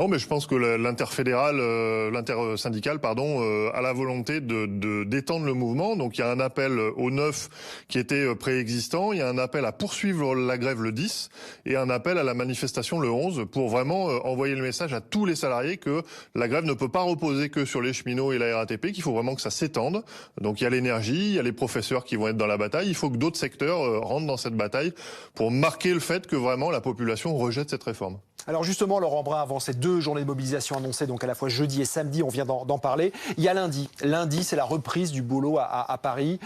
Non, mais je pense que l'intersyndical, a la volonté d'étendre le mouvement. Donc il y a un appel au 9 qui était préexistant, il y a un appel à poursuivre la grève le 10 et un appel à la manifestation le 11 pour vraiment envoyer le message à tous les salariés que la grève ne peut pas reposer que sur les cheminots et la RATP, qu'il faut vraiment que ça s'étende. Donc il y a l'énergie, il y a les professeurs qui vont être dans la bataille, il faut que d'autres secteurs rentrent dans cette bataille pour marquer le fait que vraiment la population rejette cette réforme. Alors justement, Laurent Brun, avant ces 2 journées de mobilisation annoncées, donc à la fois jeudi et samedi, on vient d'en parler. Il y a lundi. Lundi, c'est la reprise du boulot à Paris.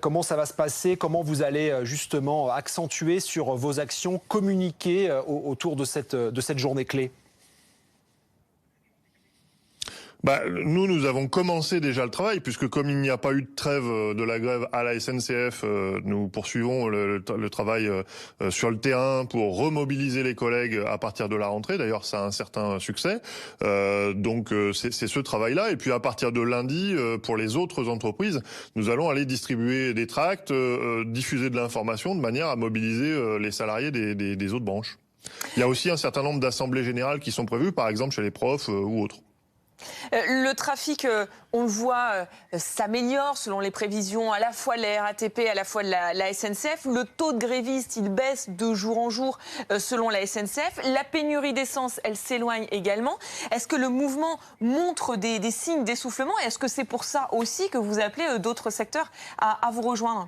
Comment ça va se passer? Comment vous allez justement accentuer sur vos actions, communiquer autour de cette journée clé? Nous avons commencé déjà le travail, puisque comme il n'y a pas eu de trêve de la grève à la SNCF, nous poursuivons le travail sur le terrain pour remobiliser les collègues à partir de la rentrée. D'ailleurs, ça a un certain succès. Donc c'est ce travail-là. Et puis à partir de lundi, pour les autres entreprises, nous allons aller distribuer des tracts, diffuser de l'information de manière à mobiliser les salariés des autres branches. Il y a aussi un certain nombre d'assemblées générales qui sont prévues, par exemple chez les profs ou autres. Le trafic, on le voit, s'améliore selon les prévisions à la fois de la RATP, à la fois de la SNCF. Le taux de grévistes, il baisse de jour en jour selon la SNCF. La pénurie d'essence, elle s'éloigne également. Est-ce que le mouvement montre des signes d'essoufflement? Est-ce que c'est pour ça aussi que vous appelez d'autres secteurs à vous rejoindre?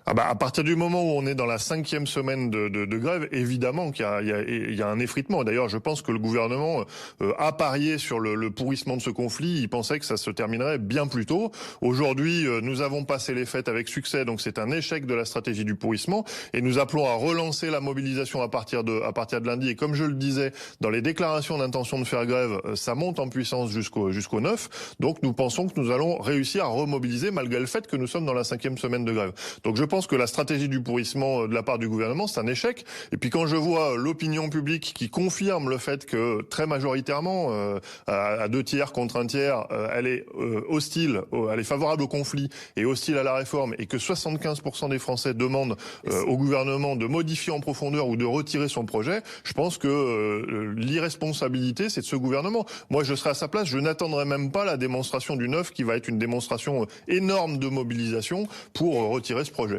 À partir du moment où on est dans la 5e semaine de grève, évidemment qu'il y a un effritement. D'ailleurs, je pense que le gouvernement a parié sur le pourrissement de ce conflit. Il pensait que ça se terminerait bien plus tôt. Aujourd'hui, nous avons passé les fêtes avec succès, donc c'est un échec de la stratégie du pourrissement. Et nous appelons à relancer la mobilisation à partir de lundi. Et comme je le disais, dans les déclarations d'intention de faire grève, ça monte en puissance jusqu'au 9. Donc nous pensons que nous allons réussir à remobiliser malgré le fait que nous sommes dans la 5e semaine de grève. Donc je pense que la stratégie du pourrissement de la part du gouvernement, c'est un échec. Et puis quand je vois l'opinion publique qui confirme le fait que très majoritairement, à 2 tiers contre 1 tiers, elle est hostile, elle est favorable au conflit et hostile à la réforme, et que 75% des Français demandent au gouvernement de modifier en profondeur ou de retirer son projet, je pense que l'irresponsabilité, c'est de ce gouvernement. Moi, je serais à sa place, je n'attendrai même pas la démonstration du 9 qui va être une démonstration énorme de mobilisation pour retirer ce projet.